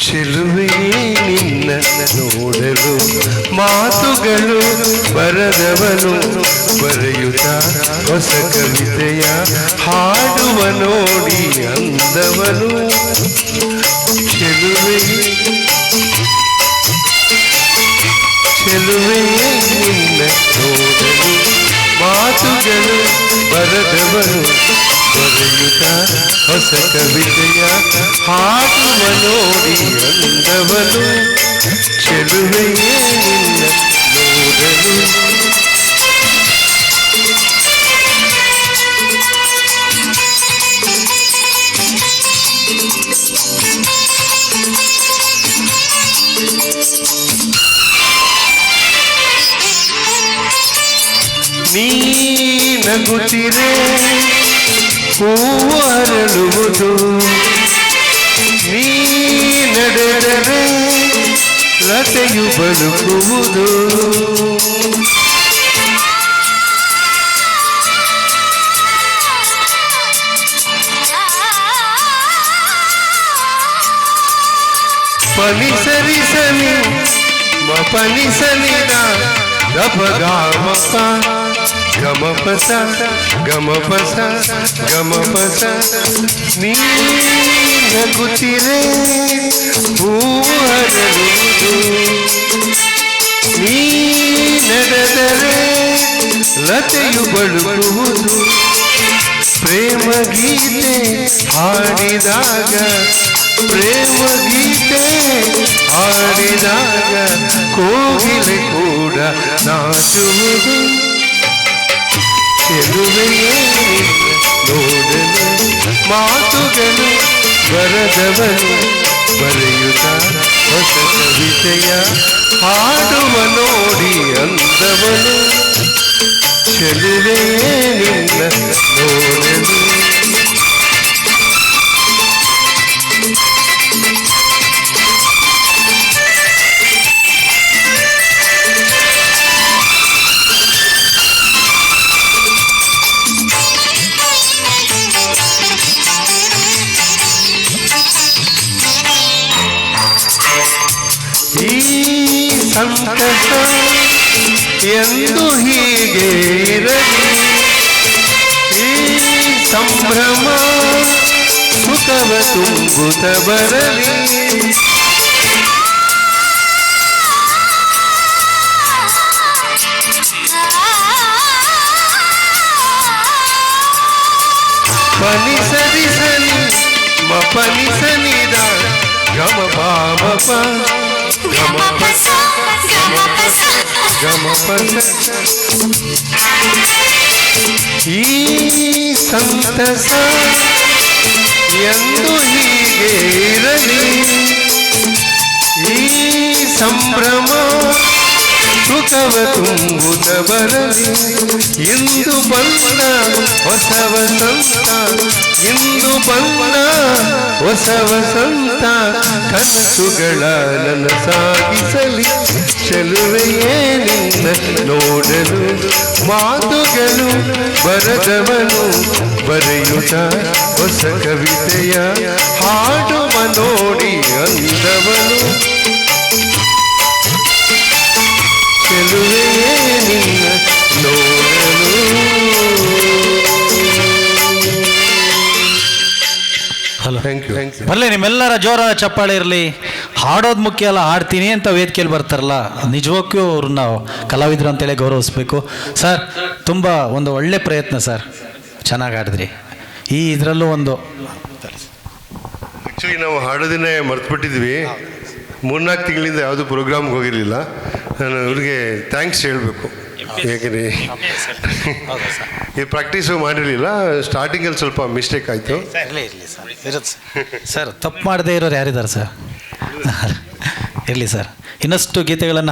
ಚೆಲುವೆಯೇ ನಿನ್ನ ನೋಡಲು ಮಾತುಗಳು ಬರದವನು ಬರೆಯುತ್ತ ಹೊಸ ಕವಿತೆಯ ಹಾಡುವ ನೋಡಿ ಅಂದವನು. ಚೆಲುವೆಯೇ ನಿನ್ನ ನೋಡಲು ಮಾತುಗಳು ಬರದವನು ಬರೆಯುತ್ತ ಹೊಸ ಕವಿತೆಯ ಹಾಡುವ ನೋಡಿ ಅಂದವನು. ಚೆಲುವೆಯೇ ನಿನ್ನ ನೋಡಲು ನೀ ನಗುತ್ತಿರೆ ಹೂವು ಅರಳುವುದು, ನೀ ನಡೆದರೆ ಲತೆಯು ಬಳುಕುವುದು. ಪನಿಸರಿಸಲಿ ಪನಿಸಲಿದ ಗಮಪ ಗಮಪಸ ಗಮಪಸ ಗಮಪಸ. ನೀ ನಗುತ್ತಿರೆ ಹೂವು ಅರಳುವುದು, ನೀ ನಡೆದರೆ ಲತೆಯು ಬಳುಕುವುದು. ಪ್ರೇಮ ಗೀತೆ ಹಾಡಿದಾಗ ಪ್ರೇಮ ಗೀತೆ ಹಾಡಿದಾಗ ಕೋಗಿಲೆ ಕೂಡ ನಾಚುವುದು. ಚೆಲುವೆಯೇ ನೋಡಲು ಮಾತುಗಳು ಬರದವನು ಬರೆಯುತ್ತ ಹೊಸ ಕವಿತೆಯ ಹಾಡುವ ನೋಡಿ ಅಂದವನು. ಚೆಲುವೆಯೇ ನಿನ್ನ ನೋಡಲು ಈ ಸಂತಸ ಎಂದು ಹೀಗೆ ಇರಲಿ, ಈ ಸಂಭ್ರಮ ಸುಖವ ತುಂಬುತ್ತ ಬರಲಿ. ಪನಿಸರಿಸಲಿ ಪನಿಸನಿದ ಗಮ ಬಾಮಪ ಗಮಪಸ ಗಮಪಸ. ಈ ಸಂತಸ ಎಂದು ಹೀಗೆ ಇರಲಿ, ಈ ಸಂಭ್ರಮ ಸುಖವ ತುಂಬುತ್ತ ಬರಲಿ. ಇಂದು ಬಂದ ಹೊಸ ವಸಂತ, ಇಂದು ಬಂದ ಹೊಸ ವಸಂತ ಕನಸುಗಳ ನನಸಾಗಿಸಲಿ. ಚೆಲುವೆಯೇ ನಿನ್ನ ನೋಡಲು ಮಾತುಗಳು ಬರದವನು ಬರೆಯುತ್ತ ಹೊಸ ಕವಿತೆಯ ಹಾಡುವ ನೋಡಿ ಅಂದವನು. ಚೆಲುವೆಯೇ ನಿನ್ನ ನೋಡಲು. ಹಲೋ, ಬರಲಿ ನಿಮ್ಮೆಲ್ಲರ ಜೋರಾದ ಚಪ್ಪಾಳೆ ಇರಲಿ. ಹಾಡೋದು ಮುಖ್ಯ ಅಲ್ಲ, ಹಾಡ್ತೀನಿ ಅಂತ ವೇದಿಕೆಯಲ್ಲಿ ಬರ್ತಾರಲ್ಲ, ನಿಜವಾಗ್ಯೂ ಅವ್ರನ್ನ ಕಲಾವಿದರು ಅಂತೇಳಿ ಗೌರವಿಸ್ಬೇಕು. ಸರ್ ತುಂಬ ಒಂದು ಒಳ್ಳೆ ಪ್ರಯತ್ನ ಸರ್, ಚೆನ್ನಾಗಿ ಹಾಡಿದ್ರಿ. ಈ ಇದರಲ್ಲೂ ಒಂದು ಆ್ಯಕ್ಚುಲಿ ನಾವು ಹಾಡೋದನ್ನೇ ಮರ್ತ್ಬಿಟ್ಟಿದ್ವಿ. 3-4 ತಿಂಗಳಿಂದ ಯಾವುದೂ ಪ್ರೋಗ್ರಾಮ್ಗೆ ಹೋಗಿರಲಿಲ್ಲ. ನಾನು ಅವ್ರಿಗೆ ಥ್ಯಾಂಕ್ಸ್ ಹೇಳಬೇಕು. ಹೇಗೆ ಈ ಪ್ರಾಕ್ಟೀಸು ಮಾಡಿರಲಿಲ್ಲ, ಸ್ಟಾರ್ಟಿಂಗಲ್ಲಿ ಸ್ವಲ್ಪ ಮಿಸ್ಟೇಕ್ ಆಯಿತು. ಸರ್ ತಪ್ಪು ಮಾಡದೇ ಇರೋರು ಯಾರಿದ್ದಾರೆ ಸರ್? ಇರಲಿ ಸರ್, ಇನ್ನಷ್ಟು ಗೀತೆಗಳನ್ನು